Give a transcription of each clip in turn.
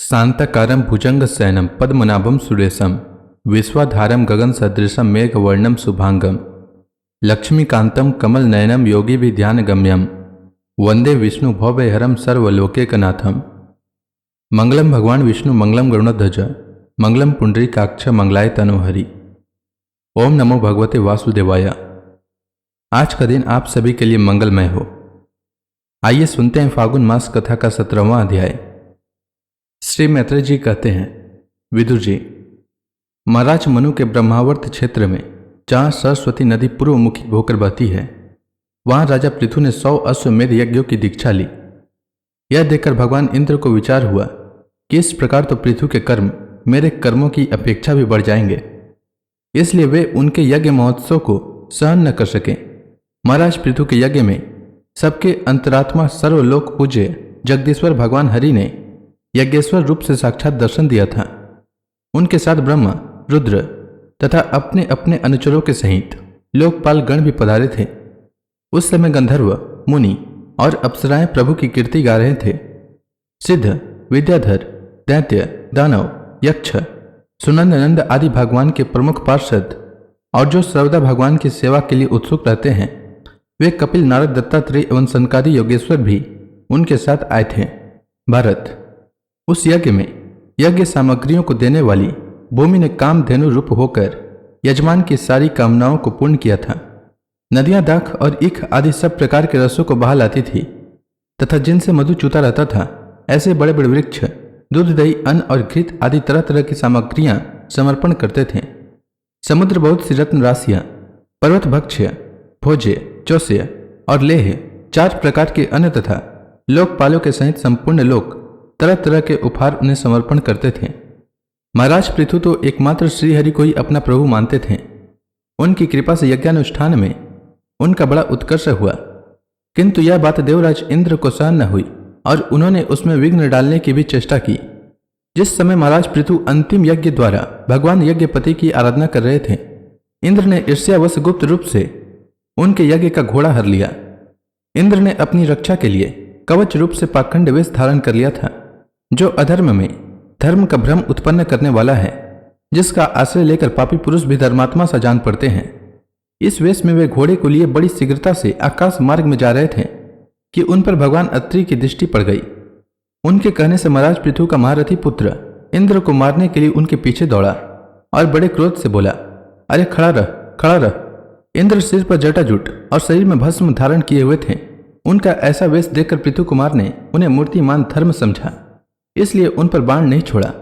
शांताकारं भुजंगशयनं पद्मनाभं सुरेशं विश्वाधारं गगनसदृशं मेघवर्णं शुभांगं लक्ष्मीकान्तं कमलनयनं योगिभिध्यानगम्यं वंदे विष्णु भवभयहरं सर्वलोकैकनाथं। मंगलम भगवान विष्णु मंगलम गरुड़ध्वज मंगलम पुंडरीकाक्ष मंगलाय तनोहरि। ओम नमो भगवते वासुदेवाय। आज का दिन आप सभी के लिए मंगलमय हो। आइए सुनते हैं फागुन मास कथा का 17वां अध्याय। श्री मैत्रेय जी कहते हैं, विदुर जी, महाराज मनु के ब्रह्मावर्त क्षेत्र में जहाँ सरस्वती नदी पूर्वमुखी होकर बहती है, वहाँ राजा पृथु ने 100 अश्वमेध यज्ञों की दीक्षा ली। यह देखकर भगवान इंद्र को विचार हुआ कि इस प्रकार तो पृथु के कर्म मेरे कर्मों की अपेक्षा भी बढ़ जाएंगे, इसलिए वे उनके यज्ञ महोत्सव को सहन न कर सके। महाराज पृथु के यज्ञ में सबके अंतरात्मा सर्वलोक पूज्य जगदीश्वर भगवान हरि ने यज्ञेश्वर रूप से साक्षात दर्शन दिया था। उनके साथ ब्रह्मा, रुद्र तथा अपने अपने अनुचरों के सहित लोकपाल गण भी पधारे थे। उस समय गंधर्व, मुनि और अप्सराएं प्रभु की कीर्ति गा रहे थे। सिद्ध, विद्याधर, दैत्य, दानव, यक्ष, सुनंदनंद आदि भगवान के प्रमुख पार्षद और जो सर्वदा भगवान की सेवा के लिए उत्सुक रहते हैं, वे कपिल, नारद, दत्तात्रेय एवं सनकादि योगेश्वर भी उनके साथ आए थे। भारत, उस यज्ञ में यज्ञ सामग्रियों को देने वाली भूमि ने कामधेनु रूप होकर यजमान की सारी कामनाओं को पूर्ण किया था। नदियां दाख और ईख आदि सब प्रकार के रसों को बहा लाती थी तथा जिनसे मधु चूता रहता था, ऐसे बड़े बड़े वृक्ष दूध, दही, अन्न और घृत आदि तरह तरह की सामग्रियां समर्पण करते थे। समुद्र बहुत सी रत्न राशियां, पर्वत भक्ष्य, भोज्य, चौस्य और लेह, 4 प्रकार के अन्न तथा लोकपालों के सहित संपूर्ण लोक तरह तरह के उपहार उन्हें समर्पण करते थे। महाराज पृथु तो एकमात्र श्रीहरि को ही अपना प्रभु मानते थे। उनकी कृपा से यज्ञानुष्ठान में उनका बड़ा उत्कर्ष हुआ, किंतु यह बात देवराज इंद्र को सहन न हुई और उन्होंने उसमें विघ्न डालने की भी चेष्टा की। जिस समय महाराज पृथु अंतिम यज्ञ द्वारा भगवान यज्ञपति की आराधना कर रहे थे, इंद्र ने ईर्ष्यावश गुप्त रूप से उनके यज्ञ का घोड़ा हर लिया। इंद्र ने अपनी रक्षा के लिए कवच रूप से पाखंड वेश धारण कर लिया था, जो अधर्म में धर्म का भ्रम उत्पन्न करने वाला है, जिसका आश्रय लेकर पापी पुरुष भी धर्मात्मा सा जान पड़ते हैं। इस वेश में वे घोड़े को लिए बड़ी शीघ्रता से आकाश मार्ग में जा रहे थे कि उन पर भगवान अत्रि की दृष्टि पड़ गई। उनके कहने से महाराज पृथु का महारथी पुत्र इंद्र को मारने के लिए उनके पीछे दौड़ा और बड़े क्रोध से बोला, अरे खड़ा रह, खड़ा रह। इंद्र सिर पर जटाजूट और शरीर में भस्म धारण किए हुए थे। उनका ऐसा वेश देखकर पृथु कुमार ने उन्हें मूर्तिमान धर्म समझा, इसलिए उन पर बाण नहीं छोड़ा।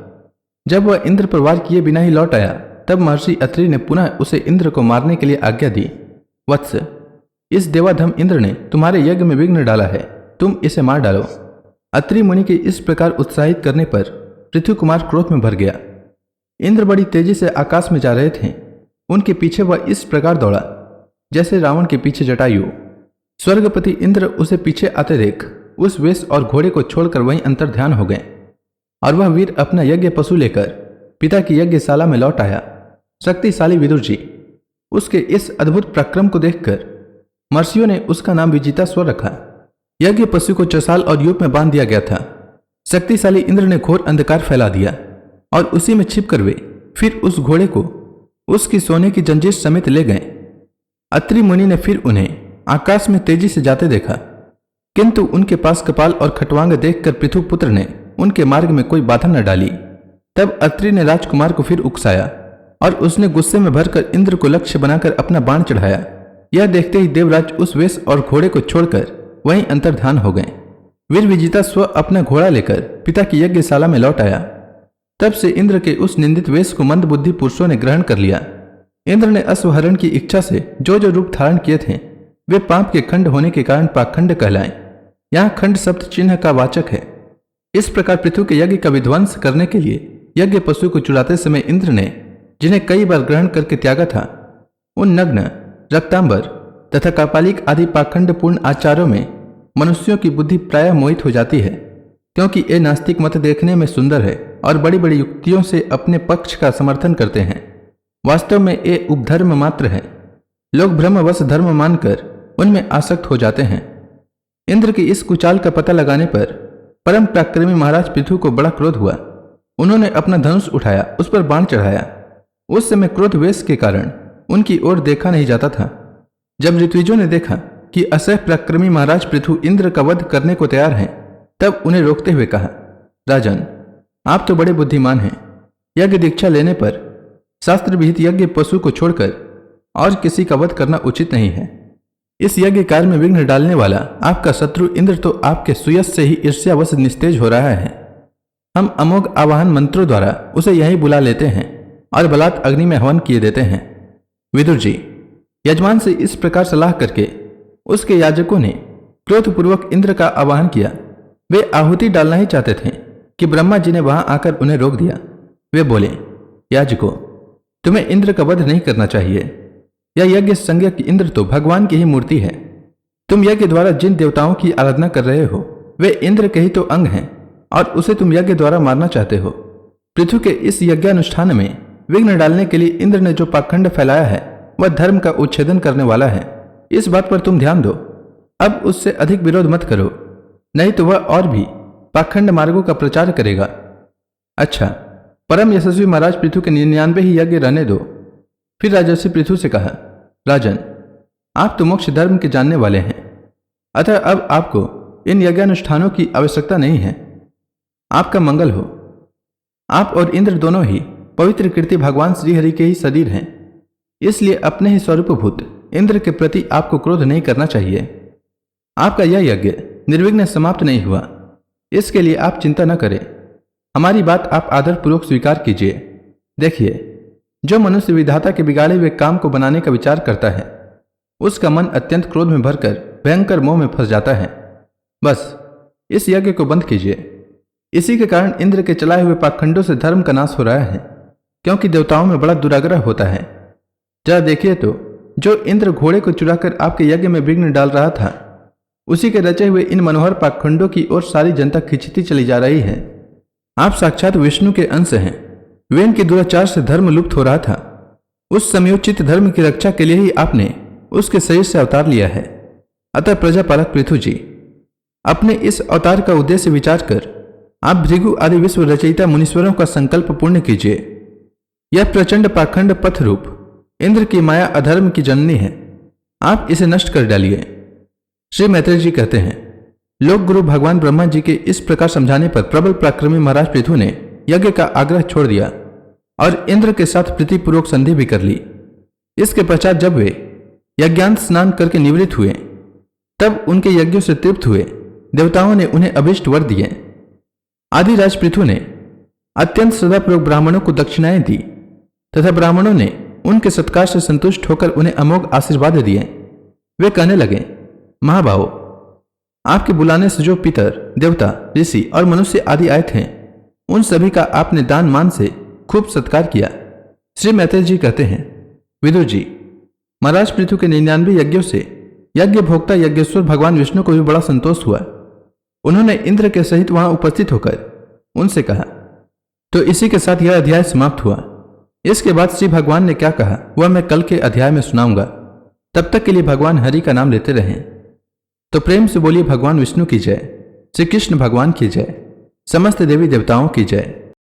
जब वह इंद्र पर वार किए बिना ही लौट आया, तब महर्षि अत्रि ने पुनः उसे इंद्र को मारने के लिए आज्ञा दी। वत्स, इस देवाधम इंद्र ने तुम्हारे यज्ञ में विघ्न डाला है, तुम इसे मार डालो। अत्रि मुनि के इस प्रकार उत्साहित करने पर पृथु कुमार क्रोध में भर गया। इंद्र बड़ी तेजी से आकाश में जा रहे थे। उनके पीछे वह इस प्रकार दौड़ा जैसे रावण के पीछे जटायु। स्वर्गपति इंद्र उसे पीछे आते देख उस वेश और घोड़े को छोड़कर वहीं अंतर्ध्यान हो गए और वह वीर अपना यज्ञ पशु लेकर पिता की यज्ञशाला में लौट आया। शक्तिशाली विदुर जी, उसके इस अद्भुत पराक्रम को देखकर महर्षियों ने उसका नाम विजितास्वर रखा। यज्ञ पशु को चसाल और यूप में बांध दिया गया था। शक्तिशाली इंद्र ने घोर अंधकार फैला दिया और उसी में छिपकर वे फिर उस घोड़े को उसकी सोने की जंजीर समेत ले गए। अत्रि मुनि ने फिर उन्हें आकाश में तेजी से जाते देखा, किंतु उनके पास कपाल और खटवांग देखकर पृथु पुत्र ने उनके मार्ग में कोई बाधा न डाली। तब अत्रि ने राजकुमार को फिर उकसाया और उसने गुस्से में भरकर इंद्र को लक्ष्य बनाकर अपना बाण चढ़ाया। यह देखते ही देवराज उस वेश और घोड़े को छोड़कर वहीं अंतर्धान हो गए। वीर विजिता स्व अपना घोड़ा लेकर पिता की यज्ञशाला में लौट आया। तब से इंद्र के उस निंदित वेश को मंदबुद्धि पुरुषों ने ग्रहण कर लिया। इंद्र ने अश्वहरण की इच्छा से जो जो रूप धारण किए थे, वे पाप के खंड होने के कारण पाखंड कहलाए। यहाँ खंड शब्द चिन्ह का वाचक है। इस प्रकार पृथु के यज्ञ का विध्वंस करने के लिए यज्ञ पशु को चुराते समय इंद्र ने, जिन्हें कई बार ग्रहण करके त्यागा था, उन नग्न, रक्तांबर तथा कापालिक आदि पाखंड पूर्ण आचारों में मनुष्यों की बुद्धि प्रायः मोहित हो जाती है, क्योंकि ये नास्तिक मत देखने में सुंदर है और बड़ी बड़ी युक्तियों से अपने पक्ष का समर्थन करते हैं। वास्तव में ये उपधर्म मात्र है। लोग भ्रमवश धर्म मानकर उनमें आसक्त हो जाते हैं। इंद्र की इस कुचाल का पता लगाने पर परम पराक्रमी महाराज पृथु को बड़ा क्रोध हुआ उन्होंने अपना धनुष उठाया, उस पर बाण चढ़ाया। उस समय क्रोध वेश के कारण उनकी ओर देखा नहीं जाता था। जब ऋत्विजों ने देखा कि असह पराक्रमी महाराज पृथु इंद्र का वध करने को तैयार हैं, तब उन्हें रोकते हुए कहा, राजन, आप तो बड़े बुद्धिमान हैं। यज्ञ दीक्षा लेने पर शास्त्र विहित यज्ञ पशु को छोड़कर और किसी का वध करना उचित नहीं है। इस यज्ञ कार्य में विघ्न डालने वाला आपका शत्रु इंद्र तो आपके सुयश से ही ईर्ष्यावश निस्तेज हो रहा है। हम अमोघ आवाहन मंत्रों द्वारा उसे यहीं बुला लेते हैं और बलात् अग्नि में हवन किए देते हैं। विदुर जी, यजमान से इस प्रकार सलाह करके उसके याजकों ने क्रोधपूर्वक इंद्र का आवाहन किया। वे आहुति डालना ही चाहते थे कि ब्रह्मा जी ने वहां आकर उन्हें रोक दिया। वे बोले, याजकों, तुम्हें इंद्र का वध नहीं करना चाहिए। यह यज्ञ संज्ञक इंद्र तो भगवान की ही मूर्ति है। तुम यज्ञ द्वारा जिन देवताओं की आराधना कर रहे हो वे इंद्र के ही तो अंग हैं और उसे तुम यज्ञ द्वारा मारना चाहते हो। पृथ्वी के इस यज्ञानुष्ठान में विघ्न डालने के लिए इंद्र ने जो पाखंड फैलाया है वह धर्म का उच्छेदन करने वाला है। इस बात पर तुम ध्यान दो। अब उससे अधिक विरोध मत करो, नहीं तो वह और भी पाखंड मार्गों का प्रचार करेगा। अच्छा, परम यशस्वी महाराज पृथु के 99 ही यज्ञ रहने दो। फिर राजर्षि पृथु से कहा, राजन, आप तो मोक्ष धर्म के जानने वाले हैं, अतः अब आपको इन यज्ञानुष्ठानों की आवश्यकता नहीं है। आपका मंगल हो। आप और इंद्र दोनों ही पवित्र कीर्ति भगवान श्रीहरि के ही शरीर हैं, इसलिए अपने ही स्वरूपभूत इंद्र के प्रति आपको क्रोध नहीं करना चाहिए। आपका यह यज्ञ निर्विघ्न समाप्त नहीं हुआ, इसके लिए आप चिंता न करें। हमारी बात आप आदरपूर्वक स्वीकार कीजिए। देखिए, जो मनुष्य विधाता के बिगाड़े हुए काम को बनाने का विचार करता है उसका मन अत्यंत क्रोध में भरकर भयंकर मोह में फंस जाता है। बस इस यज्ञ को बंद कीजिए। इसी के कारण इंद्र के चलाए हुए पाखंडों से धर्म का नाश हो रहा है, क्योंकि देवताओं में बड़ा दुराग्रह होता है। जरा देखिए तो, जो इंद्र घोड़े को चुराकर आपके यज्ञ में विघ्न डाल रहा था, उसी के रचे हुए इन मनोहर पाखंडों की ओर सारी जनता खिंचती चली जा रही है। आप साक्षात विष्णु के अंश हैं। वे इनके दुराचार से धर्म लुप्त हो रहा था। उस समयोचित धर्म की रक्षा के लिए ही आपने उसके शरीर से अवतार लिया है। अतः प्रजापालक पृथु जी, अपने इस अवतार का उद्देश्य विचार कर आप भृगु आदि विश्व रचयिता मुनीश्वरों का संकल्प पूर्ण कीजिए। यह प्रचंड पाखंड पथ रूप इंद्र की माया अधर्म की जननी है। आप इसे नष्ट कर डालिए। श्री मैत्रेय जी कहते हैं, लोक गुरु भगवान ब्रह्मा जी के इस प्रकार समझाने पर प्रबल पराक्रमी महाराज पृथु ने यज्ञ का आग्रह छोड़ दिया और इंद्र के साथ प्रीतिपूर्वक संधि भी कर ली। इसके पश्चात जब वे यज्ञांत स्नान करके निवृत्त हुए तब उनके यज्ञों से तृप्त हुए देवताओं ने उन्हें अभिष्ट वर दिए। आदिराज पृथु ने अत्यंत श्रद्धापूर्वक ब्राह्मणों को दक्षिणाएं दी तथा ब्राह्मणों ने उनके सत्कार से संतुष्ट होकर उन्हें अमोघ आशीर्वाद दिए। वे कहने लगे, महाभाव, आपके बुलाने से जो पितर, देवता, ऋषि और मनुष्य आदि आए थे उन सभी का आपने दान मान से खूब सत्कार किया। श्री मैत्रेय जी कहते हैं, विदुर जी, महाराज पृथु के 99 यज्ञों से यज्ञ भोक्ता यज्ञेश्वर भगवान विष्णु को भी बड़ा संतोष हुआ। उन्होंने इंद्र के सहित वहां उपस्थित होकर उनसे कहा, तो इसी के साथ यह अध्याय समाप्त हुआ। इसके बाद श्री भगवान ने क्या कहा वह मैं कल के अध्याय में सुनाऊंगा। तब तक के लिए भगवान हरि का नाम लेते रहें। तो प्रेम से बोलिए, भगवान विष्णु की जय, श्री कृष्ण भगवान की जय, समस्त देवी देवताओं की जय।